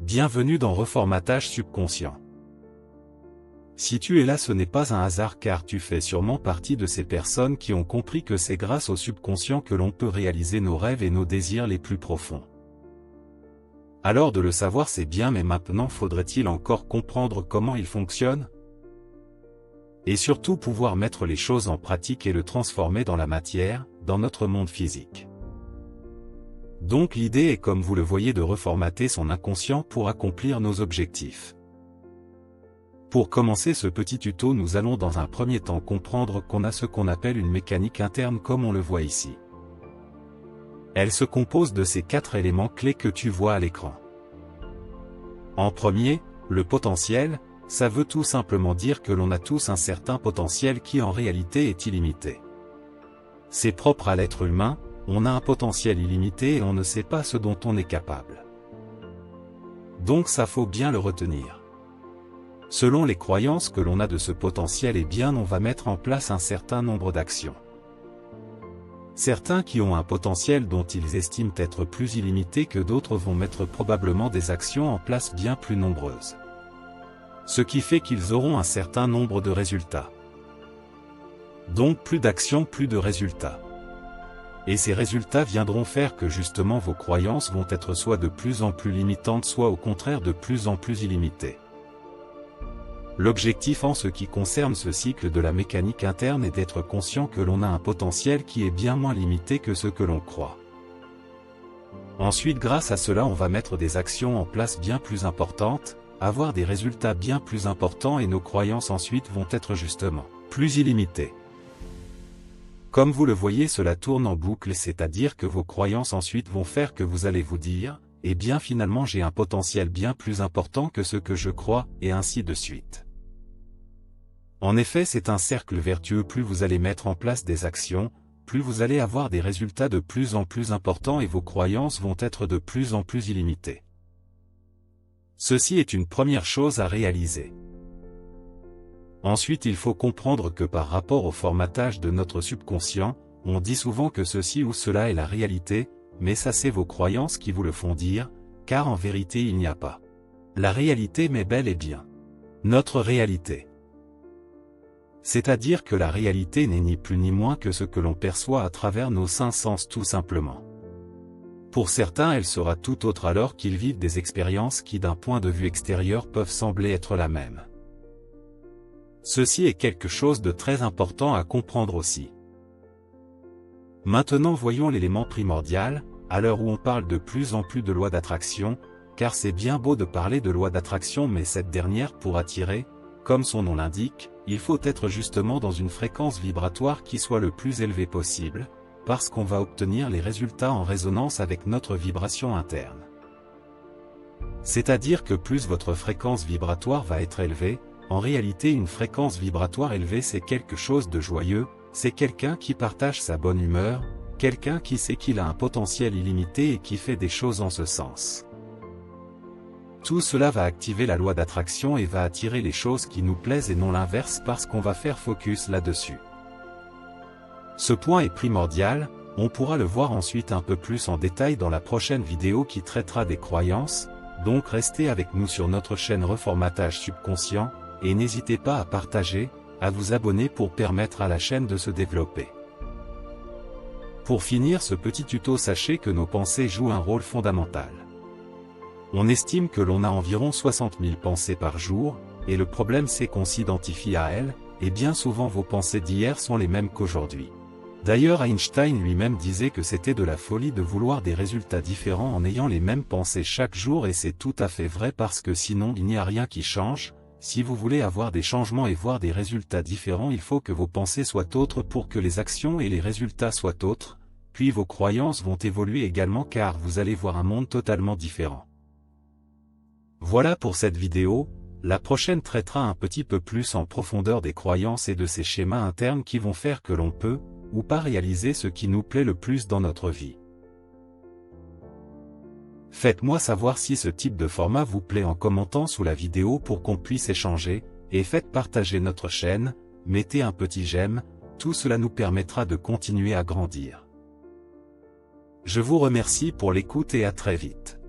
Bienvenue dans Reformatage subconscient. Si tu es là, ce n'est pas un hasard car tu fais sûrement partie de ces personnes qui ont compris que c'est grâce au subconscient que l'on peut réaliser nos rêves et nos désirs les plus profonds. Alors de le savoir c'est bien, mais maintenant faudrait-il encore comprendre comment il fonctionne? Et surtout pouvoir mettre les choses en pratique et le transformer dans la matière, dans notre monde physique. Donc l'idée est, comme vous le voyez, de reformater son inconscient pour accomplir nos objectifs. Pour commencer ce petit tuto, nous allons dans un premier temps comprendre qu'on a ce qu'on appelle une mécanique interne comme on le voit ici. Elle se compose de ces 4 éléments clés que tu vois à l'écran. En premier, le potentiel, ça veut tout simplement dire que l'on a tous un certain potentiel qui en réalité est illimité. C'est propre à l'être humain, on a un potentiel illimité et on ne sait pas ce dont on est capable. Donc ça faut bien le retenir. Selon les croyances que l'on a de ce potentiel, eh bien on va mettre en place un certain nombre d'actions. Certains qui ont un potentiel dont ils estiment être plus illimité que d'autres vont mettre probablement des actions en place bien plus nombreuses. Ce qui fait qu'ils auront un certain nombre de résultats. Donc plus d'actions, plus de résultats. Et ces résultats viendront faire que justement vos croyances vont être soit de plus en plus limitantes, soit au contraire de plus en plus illimitées. L'objectif en ce qui concerne ce cycle de la mécanique interne est d'être conscient que l'on a un potentiel qui est bien moins limité que ce que l'on croit. Ensuite, grâce à cela, on va mettre des actions en place bien plus importantes, avoir des résultats bien plus importants et nos croyances ensuite vont être justement plus illimitées. Comme vous le voyez, cela tourne en boucle, c'est-à-dire que vos croyances ensuite vont faire que vous allez vous dire « Eh bien finalement j'ai un potentiel bien plus important que ce que je crois » et ainsi de suite. En effet, c'est un cercle vertueux, plus vous allez mettre en place des actions, plus vous allez avoir des résultats de plus en plus importants et vos croyances vont être de plus en plus illimitées. Ceci est une première chose à réaliser. Ensuite, il faut comprendre que par rapport au formatage de notre subconscient, on dit souvent que ceci ou cela est la réalité, mais ça c'est vos croyances qui vous le font dire, car en vérité il n'y a pas la réalité mais bel et bien notre réalité. C'est-à-dire que la réalité n'est ni plus ni moins que ce que l'on perçoit à travers nos 5 sens tout simplement. Pour certains, elle sera tout autre alors qu'ils vivent des expériences qui d'un point de vue extérieur peuvent sembler être la même. Ceci est quelque chose de très important à comprendre aussi. Maintenant voyons l'élément primordial, à l'heure où on parle de plus en plus de loi d'attraction, car c'est bien beau de parler de loi d'attraction mais cette dernière pour attirer, comme son nom l'indique, il faut être justement dans une fréquence vibratoire qui soit le plus élevée possible, parce qu'on va obtenir les résultats en résonance avec notre vibration interne. C'est-à-dire que plus votre fréquence vibratoire va être élevée, en réalité une fréquence vibratoire élevée c'est quelque chose de joyeux, c'est quelqu'un qui partage sa bonne humeur, quelqu'un qui sait qu'il a un potentiel illimité et qui fait des choses en ce sens. Tout cela va activer la loi d'attraction et va attirer les choses qui nous plaisent et non l'inverse parce qu'on va faire focus là-dessus. Ce point est primordial, on pourra le voir ensuite un peu plus en détail dans la prochaine vidéo qui traitera des croyances, donc restez avec nous sur notre chaîne Reformatage subconscient, et n'hésitez pas à partager, à vous abonner pour permettre à la chaîne de se développer. Pour finir ce petit tuto, sachez que nos pensées jouent un rôle fondamental. On estime que l'on a environ 60 000 pensées par jour, et le problème c'est qu'on s'identifie à elles, et bien souvent vos pensées d'hier sont les mêmes qu'aujourd'hui. D'ailleurs Einstein lui-même disait que c'était de la folie de vouloir des résultats différents en ayant les mêmes pensées chaque jour et c'est tout à fait vrai parce que sinon il n'y a rien qui change. Si vous voulez avoir des changements et voir des résultats différents, il faut que vos pensées soient autres pour que les actions et les résultats soient autres, puis vos croyances vont évoluer également car vous allez voir un monde totalement différent. Voilà pour cette vidéo, la prochaine traitera un petit peu plus en profondeur des croyances et de ces schémas internes qui vont faire que l'on peut, ou pas réaliser ce qui nous plaît le plus dans notre vie. Faites-moi savoir si ce type de format vous plaît en commentant sous la vidéo pour qu'on puisse échanger, et faites partager notre chaîne, mettez un petit j'aime, tout cela nous permettra de continuer à grandir. Je vous remercie pour l'écoute et à très vite.